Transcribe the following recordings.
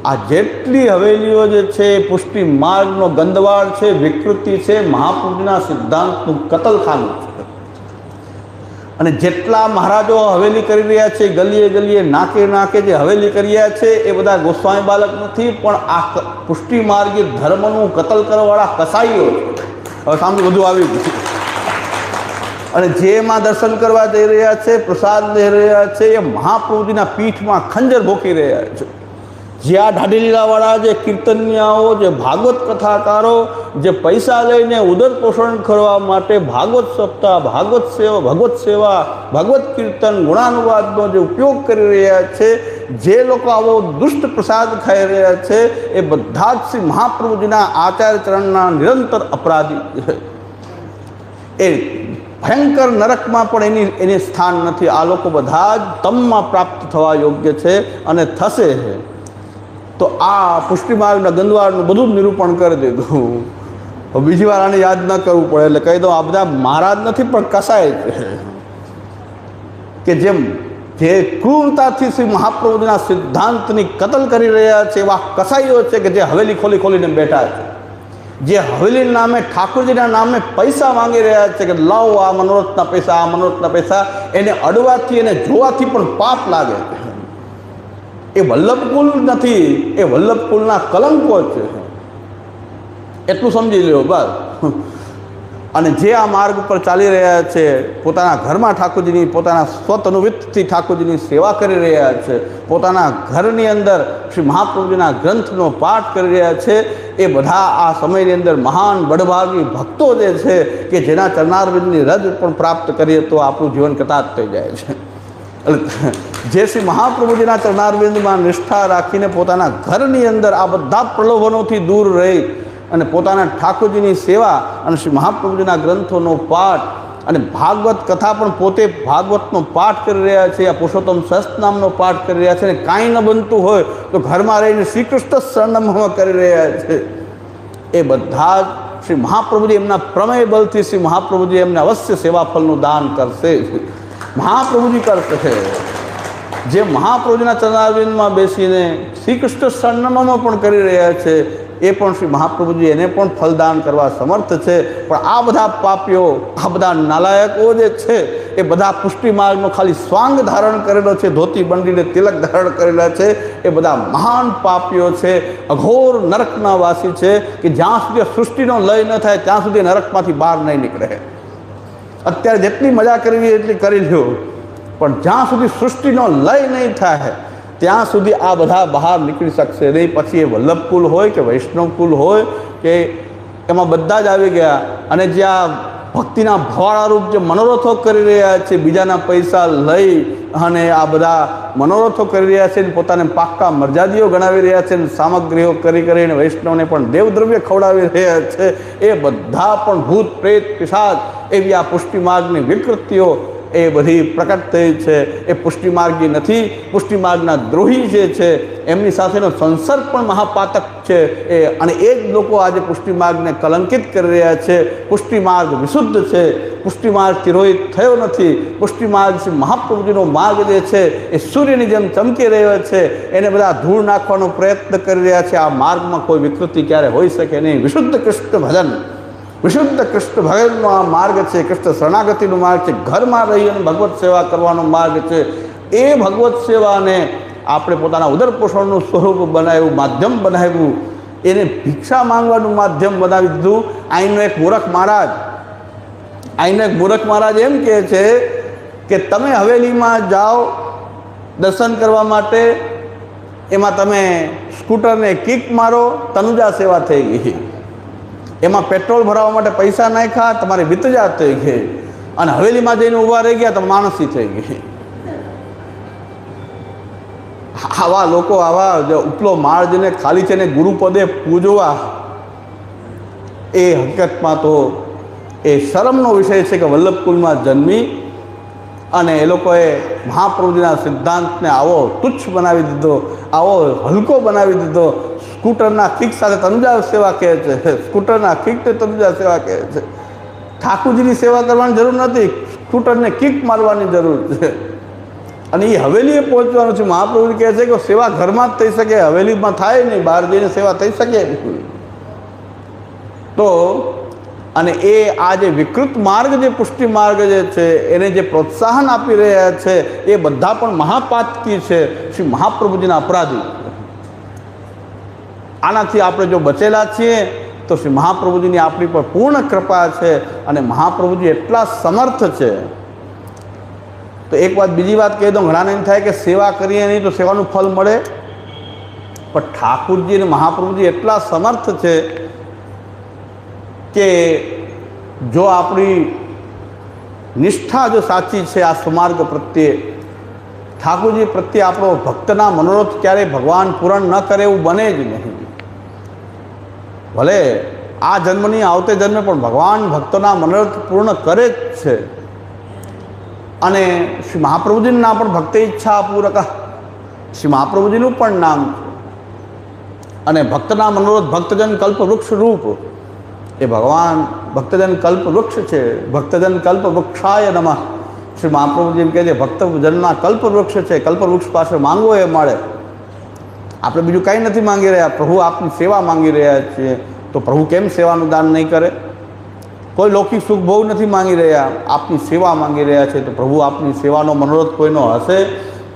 આ જેટલી હવેલીઓ જે છે એ પુષ્ટિ માર્ગનો ગંદવાડ છે, વિકૃતિ છે, મહાપુરુષના સિદ્ધાંતનું કતલખાનું છે. અને જેટલા મહારાજો હવેલી કરી રહ્યા છે, ગલીએ ગલીએ નાકે નાકે જે હવેલી કરી રહ્યા છે, એ બધા ગોસ્વામી બાલક નથી, પણ આ પુષ્ટિ માર્ગી ધર્મનું કતલ કરવાવાળા કસાઈઓ છે. હવે સામે બધું આવી ગયું. અને જેમાં દર્શન કરવા જઈ રહ્યા છે, પ્રસાદ લઈ રહ્યા છે, એ મહાપ્રભુજીના પીઠમાં ખંજર ભોકી રહ્યા છે. જે આ ઢાઢીલીલાવાળા જે કીર્તનિયાઓ, જે ભાગવત કથાકારો, જે પૈસા લઈને ઉદર પોષણ કરવા માટે ભાગવત સપ્તાહ, ભગવત સેવા, ભગવત કીર્તન, ગુણાનુવાદનો જે ઉપયોગ કરી રહ્યા છે, જે લોકો આવો દુષ્ટ પ્રસાદ ખાઈ રહ્યા છે, એ બધા જ શ્રી મહાપ્રભુજીના આચાર્ય ચરણના નિરંતર અપરાધી છે. એ ભયંકર નરકમાં પણ એની સ્થાન નથી. આ લોકો બધા જ તમમાં પ્રાપ્ત થવા યોગ્ય છે અને થશે. તો આ પુષ્ટિ માર્ગના ગંદવાડનું બધું જ નિરૂપણ કરી દીધું. બીજી વાર આને યાદ ન કરવું પડે એટલે કહી દઉં, આ બધા મહારાજ નથી પણ કસાય છે કે જેમ જે ક્રૂરતાથી શ્રી મહાપ્રભુના સિદ્ધાંતની કતલ કરી રહ્યા છે, એવા કસાઈઓ છે કે જે હવેલી ખોલી ખોલીને બેઠા છે, જે હવેલી નામે ઠાકોરજીના નામે પૈસા માંગી રહ્યા છે કે લાવો આ મનોરથના પૈસા, આ મનોરથના પૈસા. એને અડવાથી, એને જોવાથી પણ પાપ લાગે છે. એ વલ્લભકુલ નથી, એ વલ્લભકુલના કલંકો છે. એટલું સમજી લ્યો બસ. અને જે આ માર્ગ ઉપર ચાલી રહ્યા છે, પોતાના ઘરમાં ઠાકોરજીની, પોતાના સ્વતનુવિત્તથી ઠાકોરજીની સેવા કરી રહ્યા છે, પોતાના ઘરની અંદર શ્રી મહાપ્રભુજીના ગ્રંથનો પાઠ કરી રહ્યા છે, એ બધા આ સમયની અંદર મહાન બળભાગી ભક્તો જે છે કે જેના ચરણારવિંદની રજ પણ પ્રાપ્ત કરીએ તો આપણું જીવન કતાર થઈ જાય છે. જે શ્રી મહાપ્રભુજીના ચરણારવિંદમાં નિષ્ઠા રાખીને પોતાના ઘરની અંદર આ બધા પ્રલોભનોથી દૂર રહી અને પોતાના ઠાકોરજીની સેવા અને શ્રી મહાપ્રભુજીના ગ્રંથોનો પાઠ અને ભાગવત કથા પણ પોતે ભાગવતનો પાઠ કરી રહ્યા છે, આ પુરુષોત્તમ સહસ્રનામનો પાઠ કરી રહ્યા છે. અને કાંઈ ન બનતું હોય તો ઘરમાં રહીને શ્રી કૃષ્ણ શરણમ કરી રહ્યા છે. એ બધા જ શ્રી મહાપ્રભુજી એમના પ્રમેય બલથી શ્રી મહાપ્રભુજી એમને અવશ્ય સેવાફળનું દાન કરશે. મહાપ્રભુજી કરશે. જે મહાપ્રભુજીના ચરણારવિંદમાં બેસીને શ્રી કૃષ્ણ શરણમમાં પણ કરી રહ્યા છે, એ પણ શ્રી મહાપ્રભુજી એને પણ ફલદાન કરવા સમર્થ છે. પણ આ બધા પાપીઓ, આ બધા નાલાયકો જે છે, એ બધા પુષ્ટિ માર્ગનો ખાલી સ્વાંગ ધારણ કરેલો છે, ધોતી બંડીને તિલક ધારણ કરેલા છે, એ બધા મહાન પાપીઓ છે, અઘોર નરકના વાસી છે કે જ્યાં સુધી સૃષ્ટિનો લય ન થાય ત્યાં સુધી નરકમાંથી બહાર નહીં નીકળે. અત્યારે જેટલી મજા કરવી એટલી કરી લ્યો, પણ જ્યાં સુધી સૃષ્ટિનો લય નહીં થાય ત્યાં સુધી આ બધા બહાર નીકળી શકશે નહીં. પછી એ વલ્લભકુલ હોય કે વૈષ્ણવકુલ હોય કે એમાં બધા જ આવી ગયા. અને જ્યાં ભક્તિના ભવાળારૂપ જે મનોરથો કરી રહ્યા છે, બીજાના પૈસા લઈ અને આ બધા મનોરથો કરી રહ્યા છે, પોતાને પાક્કા મર્યાદીઓ ગણાવી રહ્યા છે, સામગ્રીઓ કરી કરીને વૈષ્ણવને પણ દેવદ્રવ્ય ખવડાવી રહ્યા છે, એ બધા પણ ભૂત પ્રેત પિશાચ એવી આ પુષ્ટિ માર્ગની વિકૃતિઓ એ બધી પ્રકટ થઈ છે. એ પુષ્ટિમાર્ગી નથી, પુષ્ટિમાર્ગના દ્રોહી જે છે એમની સાથેનો સંસર્ગ પણ મહાપાતક છે. અને એ જ લોકો આજે પુષ્ટિમાર્ગને કલંકિત કરી રહ્યા છે. પુષ્ટિમાર્ગ વિશુદ્ધ છે, પુષ્ટિમાર્ગ તિરોહિત થયો નથી. પુષ્ટિમાર્ગ શ્રી મહાપ્રભુજીનો માર્ગ જે છે એ સૂર્યની જેમ ચમકી રહ્યો છે, એને બધા ધૂળ નાખવાનો પ્રયત્ન કરી રહ્યા છે. આ માર્ગમાં કોઈ વિકૃતિ ક્યારે હોઈ શકે નહીં. વિશુદ્ધ કૃષ્ણ ભજન, વિશુદ્ધ કૃષ્ણ ભગવાનનો આ માર્ગ છે, કૃષ્ણ શરણાગતિનો માર્ગ છે, ઘરમાં રહી અને ભગવત સેવા કરવાનો માર્ગ છે. એ ભગવત સેવાને આપણે પોતાના ઉદરપોષણનું સ્વરૂપ બનાવ્યું, માધ્યમ બનાવ્યું, એને ભિક્ષા માંગવાનું માધ્યમ બનાવી દીધું. અહીંનો એક મૂરખ મહારાજ એમ કહે છે કે તમે હવેલીમાં જાઓ દર્શન કરવા માટે, એમાં તમે સ્કૂટરને કિક મારો, તનુજા સેવા થઈ ગઈ. એમાં પેટ્રોલ ભરાવવા માટે પૈસા નાખ્યા, તમારી વિતજાત થઈ ગઈ. અને હવેલીમાં જઈને ઊભા રહી ગયા તો માણસી થઈ ગઈ. આવા લોકો, આવા ઉપલો માળ જેને ખાલી છે ને ગુરુપદે પૂજવા, એ હકીકતમાં તો એ શરમનો વિષય છે કે વલ્લભકુલમાં જન્મી અને એ લોકોએ મહાપ્રભુજીના સિદ્ધાંતને આવો તુચ્છ બનાવી દીધો, આવો હલકો બનાવી દીધો. સ્કૂટરના કિક સાથે તનુજા સેવા કહે છે, સ્કૂટરના કિકને તનુજા સેવા કહે છે. ઠાકોરજીની સેવા કરવાની જરૂર નથી, સ્કૂટરને કિક મારવાની જરૂર છે. અને એ હવેલીએ પહોંચવાનું છે. મહાપ્રભુ કહે છે કે સેવા ઘરમાં જ થઈ શકે, હવેલીમાં થાય નહીં, બહાર જઈને સેવા થઈ શકે નહીં. તો અને એ આ જે વિકૃત માર્ગ, જે પુષ્ટિ માર્ગ જે છે, એને જે પ્રોત્સાહન આપી રહ્યા છે એ બધા પણ મહાપાતકી છે, શ્રી મહાપ્રભુજીના અપરાધી. આનાથી આપણે જો બચેલા છીએ તો શ્રી મહાપ્રભુજીની આપણી પર પૂર્ણ કૃપા છે અને મહાપ્રભુજી એટલા સમર્થ છે. તો એક વાત, બીજી વાત કહી દઉં, ઘણાને એમ થાય કે સેવા કરીએ નહીં તો સેવાનું ફળ મળે, પણ ઠાકુરજી અને મહાપ્રભુજી એટલા સમર્થ છે કે જો આપણી નિષ્ઠા જો સાચી છે આ સુમાર્ગ પ્રત્યે, ઠાકુરજી પ્રત્યે આપણો ભક્તના મનોરથ ક્યારેય ભગવાન પૂરણ ન કરે એવું બને જ નહીં. ભલે આ જન્મની આવતે જન્મે પણ ભગવાન ભક્તોના મનોરથ પૂર્ણ કરે જ છે. અને શ્રી મહાપ્રભુજીનું નામ પણ ભક્તિ ઈચ્છા પૂરક, શ્રી મહાપ્રભુજીનું પણ નામ છે. અને ભક્તના મનોરથ ભક્તજન કલ્પ વૃક્ષ રૂપ, એ ભગવાન ભક્તજન કલ્પ વૃક્ષ છે. ભક્તજન કલ્પ વૃક્ષાય નમઃ. શ્રી મહાપ્રભુજી એમ કહે છે ભક્તજનના કલ્પ વૃક્ષ છે, કલ્પ વૃક્ષ પાસે માંગવો એ મળે. આપણે બીજું કંઈ નથી માંગી રહ્યા, પ્રભુ આપની સેવા માંગી રહ્યા છીએ. તો પ્રભુ કેમ સેવાનું દાન નહીં કરે? કોઈ લૌકિક સુખ ભોગ નથી માંગી રહ્યા, આપની સેવા માંગી રહ્યા છે. તો પ્રભુ આપની સેવાનો મનોરથ કોઈનો હશે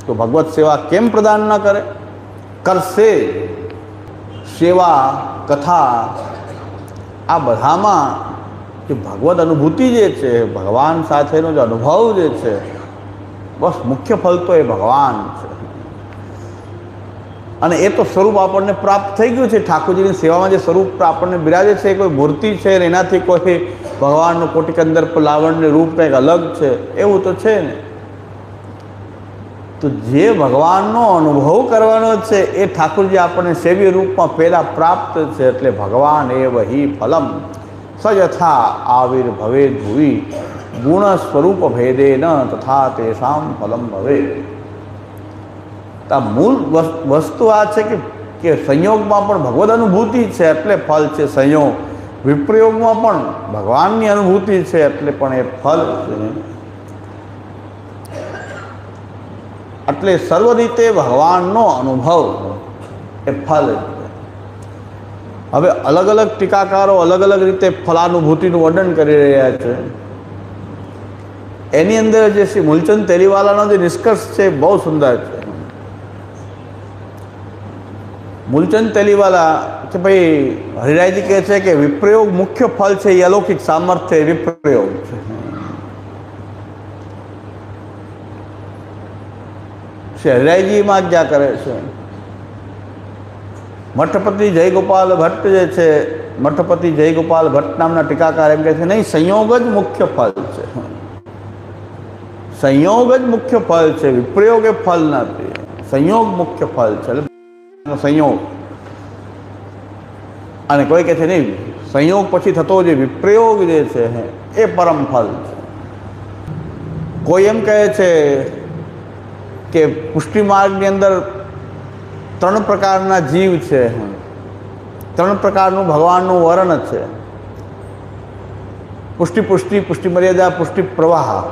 તો ભગવત સેવા કેમ પ્રદાન ન કરે? કરશે. સેવા, કથા, આ બધામાં જે ભગવદ અનુભૂતિ જે છે, ભગવાન સાથેનો જે અનુભવ જે છે, બસ મુખ્ય ફલ તો એ ભગવાન છે. અને એ તો સ્વરૂપ આપણને પ્રાપ્ત થઈ ગયું છે. ઠાકોરજીની સેવામાં જે સ્વરૂપ આપણને બિરાજે છે એ કોઈ મૂર્તિ છે ને એનાથી કોઈ ભગવાનનું કોટિક અંદર લાવણ્ય રૂપ કંઈક અલગ છે એવું તો છે ને. તો જે ભગવાનનો અનુભવ કરવાનો છે એ ઠાકોરજી આપણને સેવ્ય રૂપમાં પહેલાં પ્રાપ્ત છે. એટલે ભગવાન એવ હિ ફલમ સયથા આવિર્ભવે ભુવિ ગુણ સ્વરૂપ ભેદે ન તથા તેષામ ફલમ ભવે. આ મૂળ વસ્તુ આ છે કે સંયોગમાં પણ ભગવદ અનુભૂતિ છે એટલે ફલ છે સંયોગ, વિપ્રયોગમાં પણ ભગવાનની અનુભૂતિ છે એટલે પણ એ ફલ છે. એટલે સર્વ રીતે ભગવાનનો અનુભવ એ ફલ છે. હવે અલગ અલગ ટીકાકારો અલગ અલગ રીતે ફલાનુભૂતિનું વર્ણન કરી રહ્યા છે. એની અંદર જે શ્રી મૂલચંદ તેલીવાલાનો જે નિષ્કર્ષ છે બહુ સુંદર છે. મૂલચંદ તેલીવાલા કે ભાઈ હરિરાયજી કહે છે કે વિપ્રયોગ મુખ્ય ફલ છે એ અલૌકિક સામર્થ્ય વિપ્રયોગ છે. શ્રી હરિરાયજીમાં ક્યાં કરે છે? મઠપતિ જયગોપાલ ભટ્ટ જે છે, મઠપતિ જયગોપાલ ભટ્ટ નામના ટીકાકાર એમ કહે છે નહીં, સંયોગ જ મુખ્ય ફલ છે. સંયોગ જ મુખ્ય ફલ છે, વિપ્રયોગ એ ફલ નથી. સંયોગ મુખ્ય ફલ છે. સંયોગ. અને કોઈ કહે છે નહીં, સંયોગ પછી થતો જે વિપ્રયોગ જે છે એ પરમ ફલ છે. કોઈ એમ કહે છે કે પુષ્ટિ માર્ગની અંદર 3 પ્રકારના જીવ છે, 3 પ્રકારનું ભગવાનનું વર્ણ છે. પુષ્ટિ પુષ્ટિ, પુષ્ટિ મર્યાદા, પુષ્ટિ પ્રવાહ.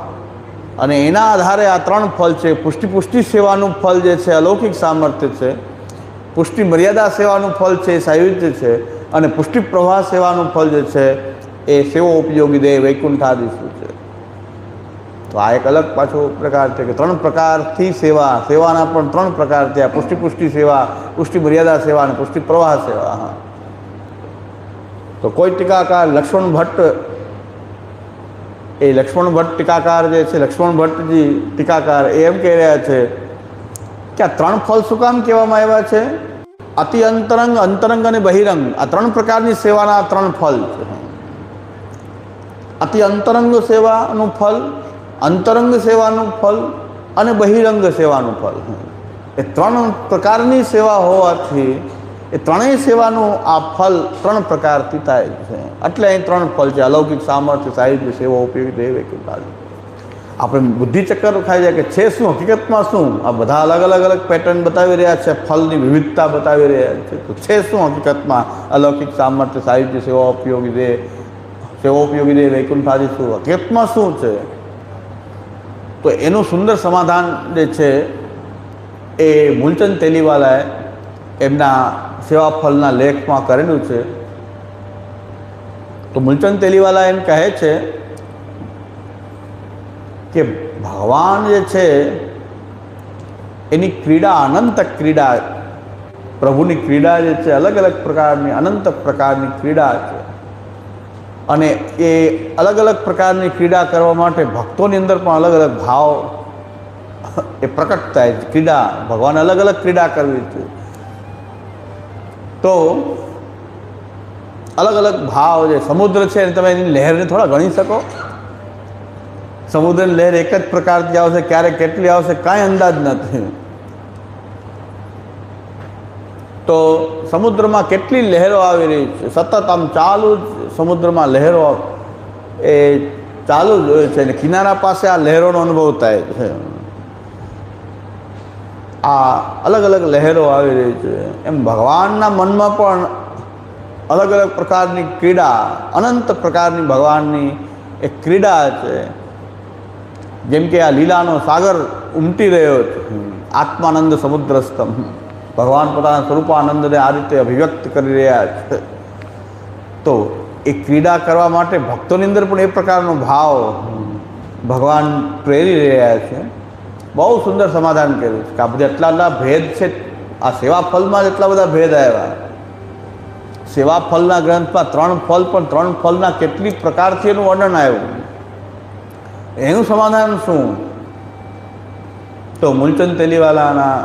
અને એના આધારે આ 3 ફલ છે. પુષ્ટિ સેવાનું ફલ જે છે અલૌકિક સામર્થ્ય છે, પુષ્ટિ મર્યાદા સેવાનું ફલ છે સાયુજ્ય છે, અને પુષ્ટિ પ્રવાહ સેવાનું ફલ જે છે એ સેવો ઉપયોગી દેહ વૈકુંઠાદિશુ છે. તો આ એક અલગ પાછો પ્રકાર છે કે 3 પ્રકારથી સેવાના પણ 3 પ્રકાર થયા. પુષ્ટિ સેવા, પુષ્ટિ મર્યાદા સેવા અને પુષ્ટિ પ્રવાહ સેવા. હા, તો કોઈ ટીકાકાર લક્ષ્મણ ભટ્ટ, એ લક્ષ્મણ ભટ્ટ ટીકાકાર જે છે, લક્ષ્મણ ભટ્ટજી ટીકાકાર એ એમ કહી રહ્યા છે કે આ 3 ફલ શું કામ કહેવામાં આવ્યા છે? અતિ અંતરંગ, અંતરંગ અને બહિરંગ, આ 3 પ્રકારની સેવાના 3 ફલ છે. અતિ અંતરંગ સેવાનું ફલ, અંતરંગ સેવાનું ફલ અને બહિરંગ સેવાનું ફલ. એ 3 પ્રકારની સેવા હોવાથી એ ત્રણેય સેવાનું આ ફલ 3 પ્રકારથી થાય છે. એટલે અહીં 3 ફલ છે: અલૌકિક સામર્થ્ય, સાહિત્ય, સેવા ઉપયોગી દેહ વૈકુંઠાદિ. આપણે બુદ્ધિચક્કર ખાઈ જાય કે છે શું, હકીકતમાં શું? આ બધા અલગ પેટર્ન બતાવી રહ્યા છે, ફલની વિવિધતા બતાવી રહ્યા છે. તો છે શું હકીકતમાં અલૌકિક સામર્થ્ય, સાહિત્ય, સેવા ઉપયોગી દેહ વૈકુંઠાદિ? શું હકીકતમાં શું છે? તો એનું સુંદર સમાધાન જે છે એ મૂલચંદ તેલીવાલાએ એમના સેવાફલના લેખમાં કરેલું છે. તો મૂલચંદ તેલીવાલા એમ કહે છે કે ભગવાન જે છે એની ક્રીડા અનંત ક્રીડા, પ્રભુની ક્રીડા જે છે અલગ અલગ પ્રકારની અનંત પ્રકારની ક્રીડા છે. અને એ અલગ અલગ પ્રકારની ક્રીડા કરવા માટે ભક્તોની અંદર પણ અલગ અલગ ભાવ એ પ્રકટ થાય છે. ક્રીડા ભગવાન અલગ અલગ ક્રીડા કરવી છે તો અલગ અલગ ભાવ જે સમુદ્ર છે એને તમે એની લહેરને થોડા ગણી શકો? સમુદ્રની લહેર એક જ પ્રકારથી આવશે, ક્યારે કેટલી આવશે કાંઈ અંદાજ નથી. તો સમુદ્રમાં કેટલી લહેરો આવી રહી છે, સતત આમ ચાલુ જ સમુદ્રમાં લહેરો એ ચાલુ જ હોય છે અને કિનારા પાસે આ લહેરોનો અનુભવ થાય છે. આ અલગ અલગ લહેરો આવી રહી છે. એમ ભગવાનના મનમાં પણ અલગ અલગ પ્રકારની ક્રીડા, અનંત પ્રકારની ભગવાનની એક ક્રીડા છે. જેમ કે આ લીલાનો સાગર ઉમટી રહ્યો છે, આત્માનંદ સમુદ્રસ્તમ, ભગવાન પોતાના સ્વરૂપાનંદને આ રીતે અભિવ્યક્ત કરી રહ્યા છે. તો એ ક્રીડા કરવા માટે ભક્તોની અંદર પણ એ પ્રકારનો ભાવ ભગવાન પ્રેરી રહ્યા છે. બહુ સુંદર સમાધાન કર્યું છે કે આ બધા એટલા ભેદ છે. આ સેવાફલમાં જ એટલા બધા ભેદ આવ્યા. સેવાફલના ગ્રંથમાં 3 ફલ, પણ 3 ફલના કેટલીક પ્રકારથી એનું વર્ણન આવ્યું. એનું સમાધાન શું? તો મૂલચંદ તેલીવાલાના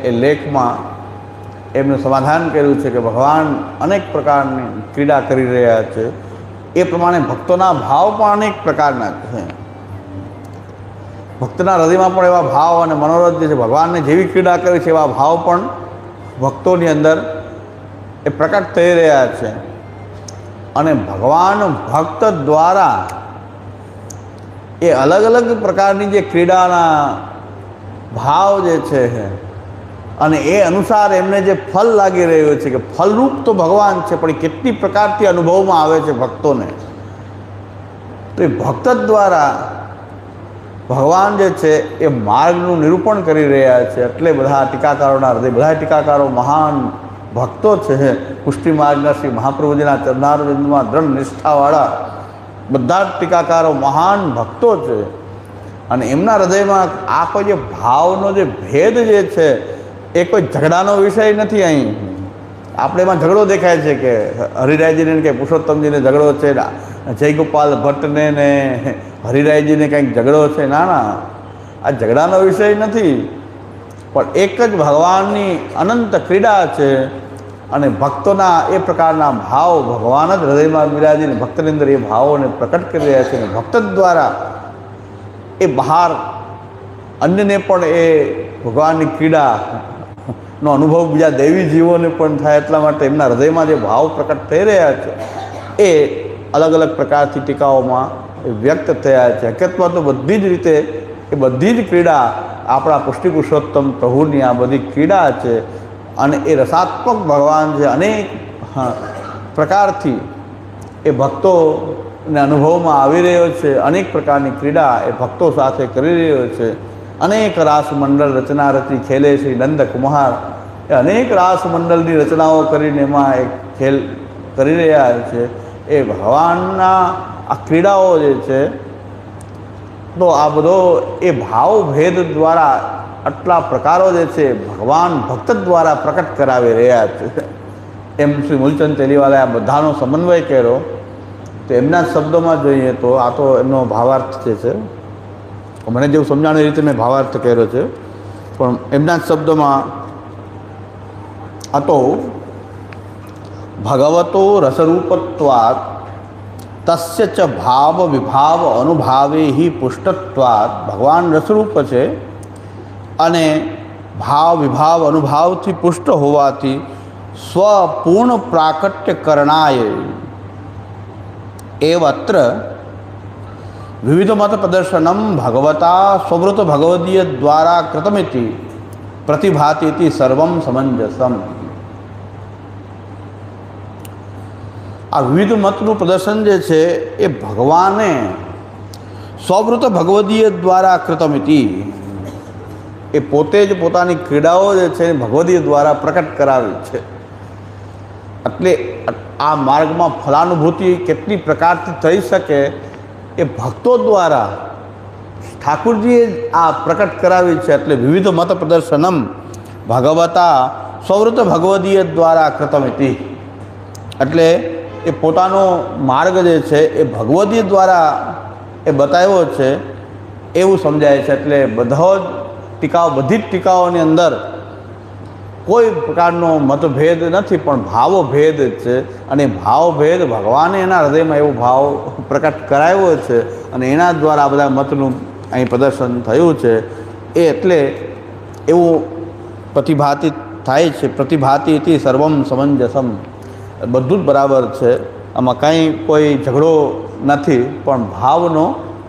એ લેખમાં એમનું સમાધાન કર્યું છે કે ભગવાન અનેક પ્રકારની ક્રીડા કરી રહ્યા છે. એ પ્રમાણે ભક્તોના ભાવ પણ અનેક પ્રકારના છે. ભક્તના હૃદયમાં પણ એવા ભાવ અને મનોરથ જે છે, ભગવાનને જેવી ક્રીડા કરી છે એવા ભાવ પણ ભક્તોની અંદર એ પ્રકટ થઈ રહ્યા છે. અને ભગવાન ભક્ત દ્વારા એ અલગ અલગ પ્રકારની જે ક્રીડાના ભાવ જે છે અને એ અનુસાર એમને જે ફલ લાગી રહ્યું છે કે ફલરૂપ તો ભગવાન છે, પણ એ કેટલી પ્રકારથી અનુભવમાં આવે છે ભક્તોને. તો એ ભક્ત દ્વારા ભગવાન જે છે એ માર્ગનું નિરૂપણ કરી રહ્યા છે. એટલે બધા ટીકાકારોના હૃદય, બધા ટીકાકારો મહાન ભક્તો છે. પુષ્ટિ માર્ગના શ્રી મહાપ્રભુજીના ચરણારવિંદમાં દ્રઢ નિષ્ઠાવાળા બધા જ ટીકાકારો મહાન ભક્તો છે. અને એમના હૃદયમાં આ કોઈ જે ભાવનો જે ભેદ જે છે એ કોઈ ઝઘડાનો વિષય નથી. અહીં આપણે એમાં ઝઘડો દેખાય છે કે હરિરાયજીને કે પુરુષોત્તમજીને ઝઘડો છે, જયગોપાલ ભટ્ટને ને હરિરાયજીને કંઈક ઝઘડો છે. ના ના, આ ઝઘડાનો વિષય નથી, પણ એક જ ભગવાનની અનંત ક્રીડા છે. અને ભક્તોના એ પ્રકારના ભાવ ભગવાન જ હૃદયમાં બિરાજીને ભક્તની અંદર એ ભાવોને પ્રકટ કરી રહ્યા છે. અને ભક્ત દ્વારા એ બહાર અન્યને પણ એ ભગવાનની ક્રીડાનો અનુભવ બીજા દૈવી જીવોને પણ થાય. એટલા માટે એમના હૃદયમાં જે ભાવ પ્રકટ થઈ રહ્યા છે એ અલગ અલગ પ્રકારથી ટીકાઓમાં વ્યક્ત થયા છે. હકીકતમાં તો બધી જ રીતે એ બધી જ ક્રીડા આપણા પુષ્ટિ પુરુષોત્તમ પ્રભુની આ બધી ક્રીડા છે. અને એ રસાત્મક ભગવાન છે. અનેક પ્રકારથી એ ભક્તોને અનુભવમાં આવી રહ્યો છે. અનેક પ્રકારની ક્રીડા એ ભક્તો સાથે કરી રહ્યો છે. અનેક રાસ મંડળ રચના રચી ખેલે શ્રી નંદ કુમાર એ અનેક રાસ મંડળની રચનાઓ કરીને એમાં એક ખેલ કરી રહ્યા છે. એ ભગવાનના આ ક્રીડાઓ જે છે તો આ બધો એ ભાવ ભેદ દ્વારા આટલા પ્રકારો જે છે ભગવાન ભક્ત દ્વારા પ્રકટ કરાવી રહ્યા છે. એમ શ્રી મૂલચંદ તેલીવાલાએ આ બધાનો સમન્વય કર્યો. તો એમના જ શબ્દોમાં જોઈએ તો આ તો એમનો ભાવાર્થ જે છે, મને જેવું સમજાણ એ રીતે મેં ભાવાર્થ કર્યો છે, પણ એમના જ શબ્દોમાં આ તો ભગવતો રસરૂપત્વાત તસ્ય ચ ભાવ વિભાવ અનુભાવે હિ પુષ્ટત્વાત. ભગવાન રસરૂપ છે અને ભાવ વિભાવ અનુભાવથી પુષ્ટ હોવાથી સ્વપૂર્ણ પ્રાકટ્ય કરણાય એવત્ર વિવિધ મત પ્રદર્શનમ ભગવતા સ્વવૃત ભગવદીય દ્વારા કૃતમિતિ પ્રતિભાતિ સર્વમ સમંજસમ. આ વિવિધ મતનું પ્રદર્શન જે છે એ ભગવાને સ્વવૃત ભગવદીય દ્વારા કૃતમિતિ, એ પોતે જ પોતાની ક્રીડાઓ જે છે ભગવદીય દ્વારા પ્રકટ કરાવી છે. એટલે આ માર્ગમાં ફલાનુભૂતિ કેટલી પ્રકારથી થઈ શકે એ ભક્તો દ્વારા ઠાકુરજીએ આ પ્રકટ કરાવી છે. એટલે વિવિધ મત પ્રદર્શનમ ભગવતા સ્વવૃત ભગવદીય દ્વારા કૃતમિતિ, એટલે એ પોતાનો માર્ગ જે છે એ ભગવદીય દ્વારા એ બતાવ્યો છે એવું સમજાય છે. એટલે બધી જ ટીકાઓની અંદર કોઈ પ્રકારનો મતભેદ નથી, પણ ભાવભેદ છે. અને ભાવભેદ ભગવાને એના હૃદયમાં એવો ભાવ પ્રકટ કરાવ્યો છે અને એના દ્વારા બધા મતનું અહીં પ્રદર્શન થયું છે. એ એટલે એવું પ્રતિભાતી થાય છે. પ્રતિભાતી ઇતિ સર્વમ સમંજસમ, બધું જ બરાબર છે, આમાં કંઈ કોઈ ઝઘડો નથી, પણ ભાવનો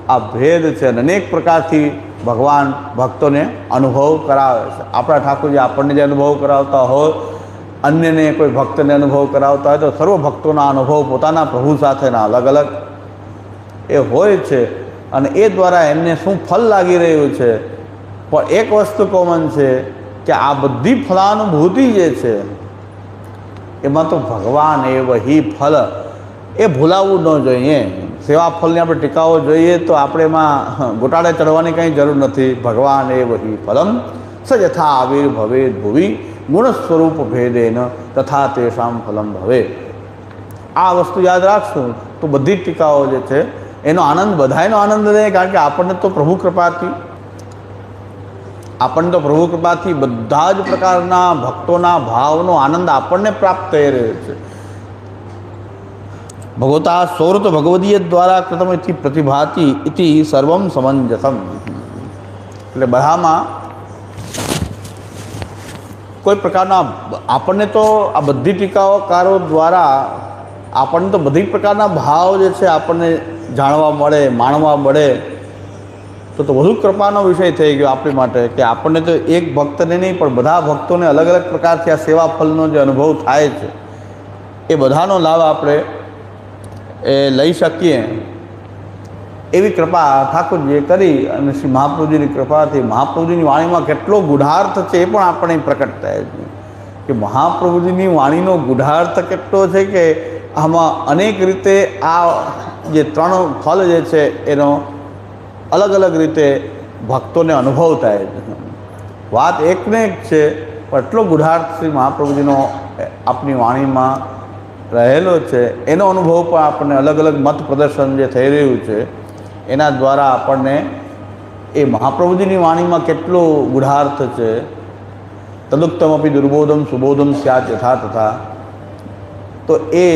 આ ભેદ છે. અને અનેક પ્રકારથી ભગવાન ભક્તોને અનુભવ કરાવે છે. આપણા ઠાકોરજી આપણને જે અનુભવ કરાવતા હોય, અન્યને કોઈ ભક્તને અનુભવ કરાવતા હોય, તો સર્વ ભક્તોના અનુભવ પોતાના પ્રભુ સાથેના અલગ અલગ એ હોય છે. અને એ દ્વારા એમને શું ફલ લાગી રહ્યું છે. પણ એક વસ્તુ કોમન છે કે આ બધી ફલાનુભૂતિ જે છે એમાં તો ભગવાન એ વહી ફલ એ ભૂલાવવું ન જોઈએ. સેવા ફલની આપણે ટીકાઓ જોઈએ તો આપણે એમાં ગોટાળે ચડવાની કંઈ જરૂર નથી. ભગવાન એ વહી ફલમ સ યથા આવિર્ભવે ભુવિ ગુણ સ્વરૂપ ભેદેન તથા તેષામ ફલમ ભવે. આ વસ્તુ યાદ રાખશું તો બધી જ ટીકાઓ જે છે એનો આનંદ, બધાયનો આનંદ રહે. કારણ કે આપણને તો પ્રભુ કૃપાથી બધા જ પ્રકારના ભક્તોના ભાવનો આનંદ આપણને પ્રાપ્ત થઈ રહ્યો છે. ભગવતા સ્વવૃત ભગવદીય દ્વારા કૃતમિતિ પ્રતિભાતિ ઇતિ સર્વમ સમંજસમ, એટલે બધામાં કોઈ પ્રકારના આપણને તો આ બધી ટીકાઓકારો દ્વારા આપણને તો બધી પ્રકારના ભાવ જે છે આપણને જાણવા મળે, માણવા મળે, તો વધુ કૃપાનો વિષય થઈ ગયો આપણી માટે કે આપણને તો એક ભક્તને નહીં પણ બધા ભક્તોને અલગ અલગ પ્રકારથી આ સેવા ફલનો જે અનુભવ થાય છે એ બધાનો લાભ આપણે એ લઈ શકીએ એવી કૃપા ઠાકોરજીએ કરી. અને શ્રી મહાપ્રભુજીની કૃપાથી મહાપ્રભુજીની વાણીમાં કેટલો ગુઢાર્થ છે એ પણ આપણે પ્રકટ થાય છે કે મહાપ્રભુજીની વાણીનો ગુઢાર્થ કેટલો છે કે આમાં અનેક રીતે આ જે ત્રણ ફલ જે છે એનો અલગ અલગ રીતે ભક્તોને અનુભવ થાય છે. વાત એકને એક છે પણ એટલો ગુઢાર્થ શ્રી મહાપ્રભુજીનો આપણી વાણીમાં રહેલો છે. એનો અનુભવ પણ આપણને અલગ અલગ મત પ્રદર્શન જે થઈ રહ્યું છે એના દ્વારા આપણને એ મહાપ્રભુજીની વાણીમાં કેટલો ગુઢાર્થ છે. તદુક્તમપી દુર્બોધમ સુબોધમ સ્યાત યથા તથા, તો એ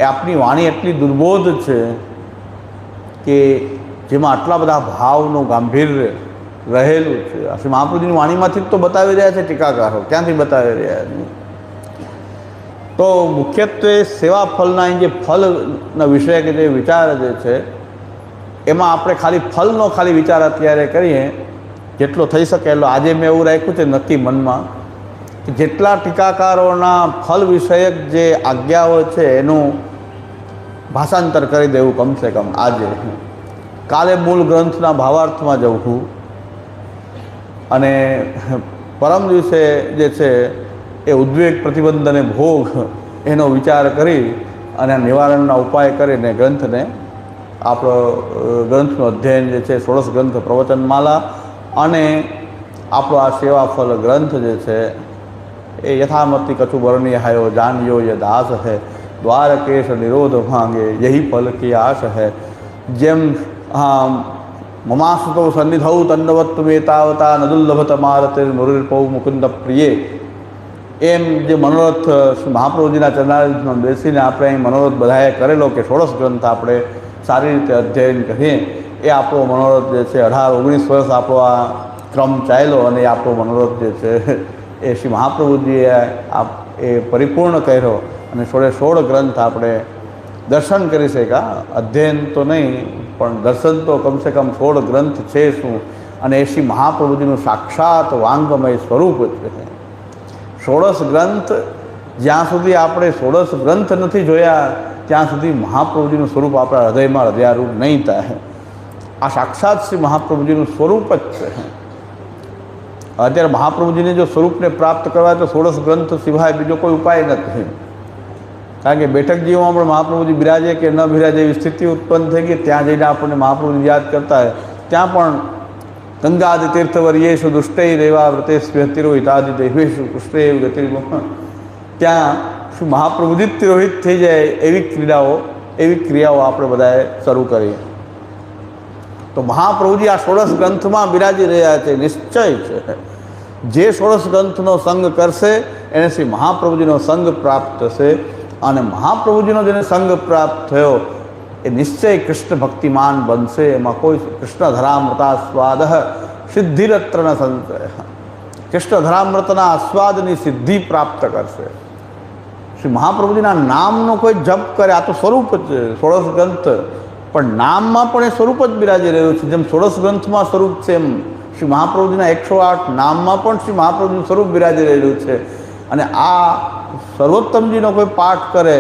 આપણી વાણી એટલી દુર્બોધ છે કે જેમાં આટલા બધા ભાવનું ગાંભીર્ય રહેલું છે. શ્રી મહાપ્રભુજીની વાણીમાંથી જ તો બતાવી રહ્યા છે ટીકાકારો, ક્યાંથી બતાવી રહ્યા છે? તો મુખ્યત્વે સેવા ફલના જે ફલના વિષય કે જે વિચાર જે છે એમાં આપણે ખાલી ફલનો ખાલી વિચાર અત્યારે કરીએ જેટલો થઈ શકે એટલો. આજે મેં એવું રાખ્યું છે નક્કી મનમાં કે જેટલા ટીકાકારોના ફલ વિષયક જે આજ્ઞાઓ છે એનું ભાષાંતર કરી દેવું કમસે કમ આજે. કાલે મૂળ ગ્રંથના ભાવાર્થમાં જવું અને પરમ દિવસે જે છે એ ઉદ્વેગ પ્રતિબંધ અને ભોગ એનો વિચાર કરી અને નિવારણના ઉપાય કરીને ગ્રંથને આપણો ગ્રંથનું અધ્યયન જે છે 16 ગ્રંથ પ્રવચનમાલા અને આપણો આ સેવાફલ ગ્રંથ જે છે એ યથામતી કછુ વર્ણિય હાયો જાનિયો ય દાસ હૈ દ્વારકેશ નિરોધ માંગે યહી ફલ કી આશ હૈ. જેમ મમાસુતો સન્નિધૌ તન્નવત્તુ મેતાવતા નદુલ્લભત મારતે મુરીર્પૌ મુકુંદ પ્રિયે, એમ જે મનોરથ મહાપ્રભુજીના ચરણારવિંદમાં બેસીને આપણે અહીં મનોરથ બધાએ કરેલો કે 16 ગ્રંથ આપણે સારી રીતે અધ્યયન કરીએ એ આપણો મનોરથ જે છે 18-19 વર્ષ આપણો આ ક્રમ ચાલ્યો અને એ આપણો મનોરથ જે છે એ શ્રી મહાપ્રભુજીએ એ પરિપૂર્ણ કર્યો અને 16 ગ્રંથ આપણે દર્શન કરી શક્યા. અધ્યયન તો નહીં પણ દર્શન તો કમસે કમ 16 ગ્રંથ છે શું, અને એ શ્રી મહાપ્રભુજીનું સાક્ષાત વાંગમય સ્વરૂપ છે. 16 ગ્રંથ જ્યાં સુધી આપણે 16 ગ્રંથ નથી જોયા ત્યાં સુધી મહાપ્રભુજીનું સ્વરૂપ આપણા હૃદયમાં હૃદયારૂપ નહીં થાય. આ સાક્ષાત શ્રી મહાપ્રભુજીનું સ્વરૂપ જ છે. અત્યારે મહાપ્રભુજીને જો સ્વરૂપને પ્રાપ્ત કરવા તો 16 ગ્રંથ સિવાય બીજો કોઈ ઉપાય નથી. કારણ કે બેઠક જીવોમાં પણ મહાપ્રભુજી બિરાજે કે ન બિરાજે એવી સ્થિતિ ઉત્પન્ન થઈ ગઈ. ત્યાં જઈને આપણને મહાપ્રભુજી યાદ કરતા હોય ત્યાં પણ ગંગાદિ તીર્થવર્યેશુ દુષ્ટૈ રેવા વ્રતેસ્વ્ય તિરોહિતાદિ દૈવેશુ કૃષ્ણેવ ગતિર્મોહ. ત્યાં શું મહાપ્રભુજી જ તિરોહિત થઈ જાય એવી ક્રિયાઓ આપણે બધાએ શરૂ કરી. તો મહાપ્રભુજી આ 16 ગ્રંથમાં બિરાજી રહ્યા છે. નિશ્ચય છે જે 16 ગ્રંથનો સંગ કરશે એને શ્રી મહાપ્રભુજીનો સંગ પ્રાપ્ત થશે. અને મહાપ્રભુજીનો જેને સંગ પ્રાપ્ત થયો એ નિશ્ચય કૃષ્ણ ભક્તિમાન બનશે. એમાં કોઈ કૃષ્ણ ધરામૃતાસ્વાદ સિદ્ધિરત્ર ન સંશય. કૃષ્ણ ધરામૃતના આસ્વાદની સિદ્ધિ પ્રાપ્ત કરશે. શ્રી મહાપ્રભુજીના નામનો કોઈ જપ કરે, આ તો સ્વરૂપ જ છે 16 ગ્રંથ, પણ નામમાં પણ એ સ્વરૂપ જ બિરાજી રહ્યું છે. જેમ 16 ગ્રંથમાં સ્વરૂપ છે એમ શ્રી મહાપ્રભુજીના 108 નામમાં પણ શ્રી મહાપ્રભુજીનું સ્વરૂપ બિરાજી રહેલું છે. અને આ સર્વોત્તમજીનો કોઈ પાઠ કરે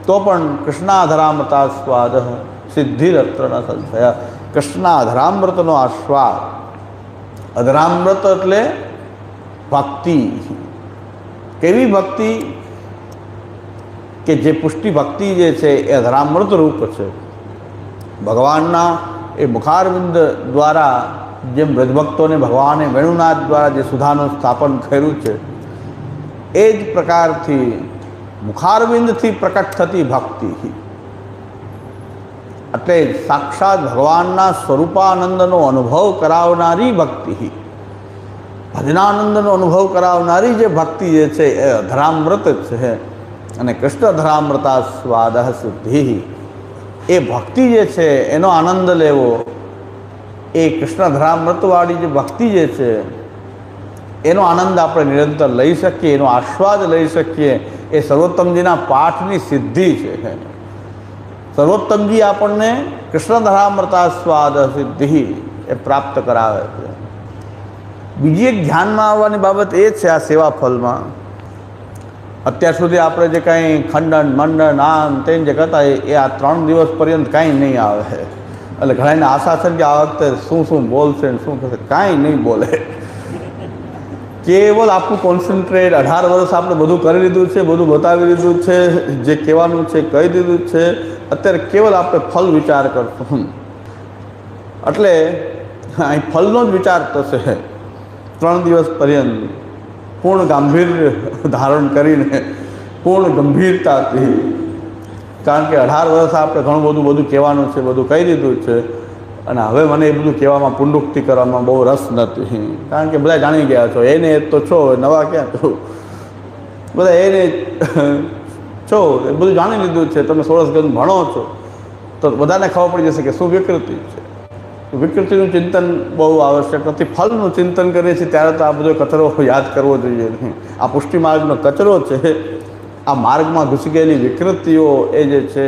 તો પણ કૃષ્ણાધરામૃતાસ્વાદ સિદ્ધિરત્ર ન સંશય. કૃષ્ણાધરામૃતનો આસ્વાદ. અધરામૃત એટલે ભક્તિ. કેવી ભક્તિ કે જે પુષ્ટિ ભક્તિ જે છે એ અધરામૃત રૂપ છે. ભગવાનના એ મુખારવિંદ દ્વારા જેમ બ્રજભક્તોને ભગવાને વેણુનાથ દ્વારા જે સુધાનું સ્થાપન કર્યું છે એ જ પ્રકારથી મુખારવિંદથી પ્રકટ થતી ભક્તિ એટલે સાક્ષાત ભગવાનના સ્વરૂપાનંદનો અનુભવ કરાવનારી ભક્તિ, ભજનાનંદનો અનુભવ કરાવનારી જે ભક્તિ જે છે એ અધરામૃત છે. અને કૃષ્ણ ધરામૃતાસ્વાદ સિદ્ધિ એ ભક્તિ જે છે એનો આનંદ લેવો, એ કૃષ્ણ ધરામૃતવાળી જે ભક્તિ જે છે એનો આનંદ આપણે નિરંતર લઈ શકીએ, એનો આસ્વાદ લઈ શકીએ. એ સર્વોત્તમજીના પાઠની સિદ્ધિ છે. સર્વોત્તમજી આપણને કૃષ્ણ ધરામૃતાસ્વાદ સિદ્ધિ એ પ્રાપ્ત કરાવે છે. બીજી એક ધ્યાનમાં આવવાની બાબત એ છે આ સેવા ફલમાં, અત્યાર સુધી આપણે જે કાંઈ ખંડન મંડન આમ તેમ જે કરતા એ આ 3 દિવસ પર્યંત કાંઈ નહીં આવે. એટલે ઘણાને આશા છે કે આ વખતે શું બોલશે ને શું થશે. કાંઈ નહીં બોલે. કેવલ આપણું કોન્સન્ટ્રેટ 18 વર્ષ આપણે બધું કરી લીધું છે, બધું બતાવી લીધું છે, જે કહેવાનું છે કહી દીધું છે. અત્યારે કેવલ આપણે ફલ વિચાર કરશું. એટલે અહીં ફલનો જ વિચાર થશે 3 દિવસ પર્યંત. પૂર્ણ ગાંભીર્ય ધારણ કરીને, પૂર્ણ ગંભીરતાથી. કારણ કે 18 વર્ષ આપણે ઘણું બધું કહેવાનું છે, બધું કહી દીધું છે. અને હવે મને એ બધું કહેવામાં પુનરુક્તિ કરવામાં બહુ રસ નથી. કારણ કે બધા જાણી ગયા છો, એને તો છો, નવા ક્યાં છો, બધા એને છો, એ બધું જાણી લીધું છે. તમે 16 ગ્રંથ ભણો છો તો બધાને ખબર પડી જશે કે શું વિકૃતિ છે. વિકૃતિનું ચિંતન બહુ આવશ્યક નથી. ફલનું ચિંતન કરીએ છીએ ત્યારે તો આ બધો કચરો યાદ કરવો જોઈએ નહીં. આ પુષ્ટિ માર્ગનો કચરો છે, આ માર્ગમાં ઘૂસી ગયેલી વિકૃતિઓ એ જે છે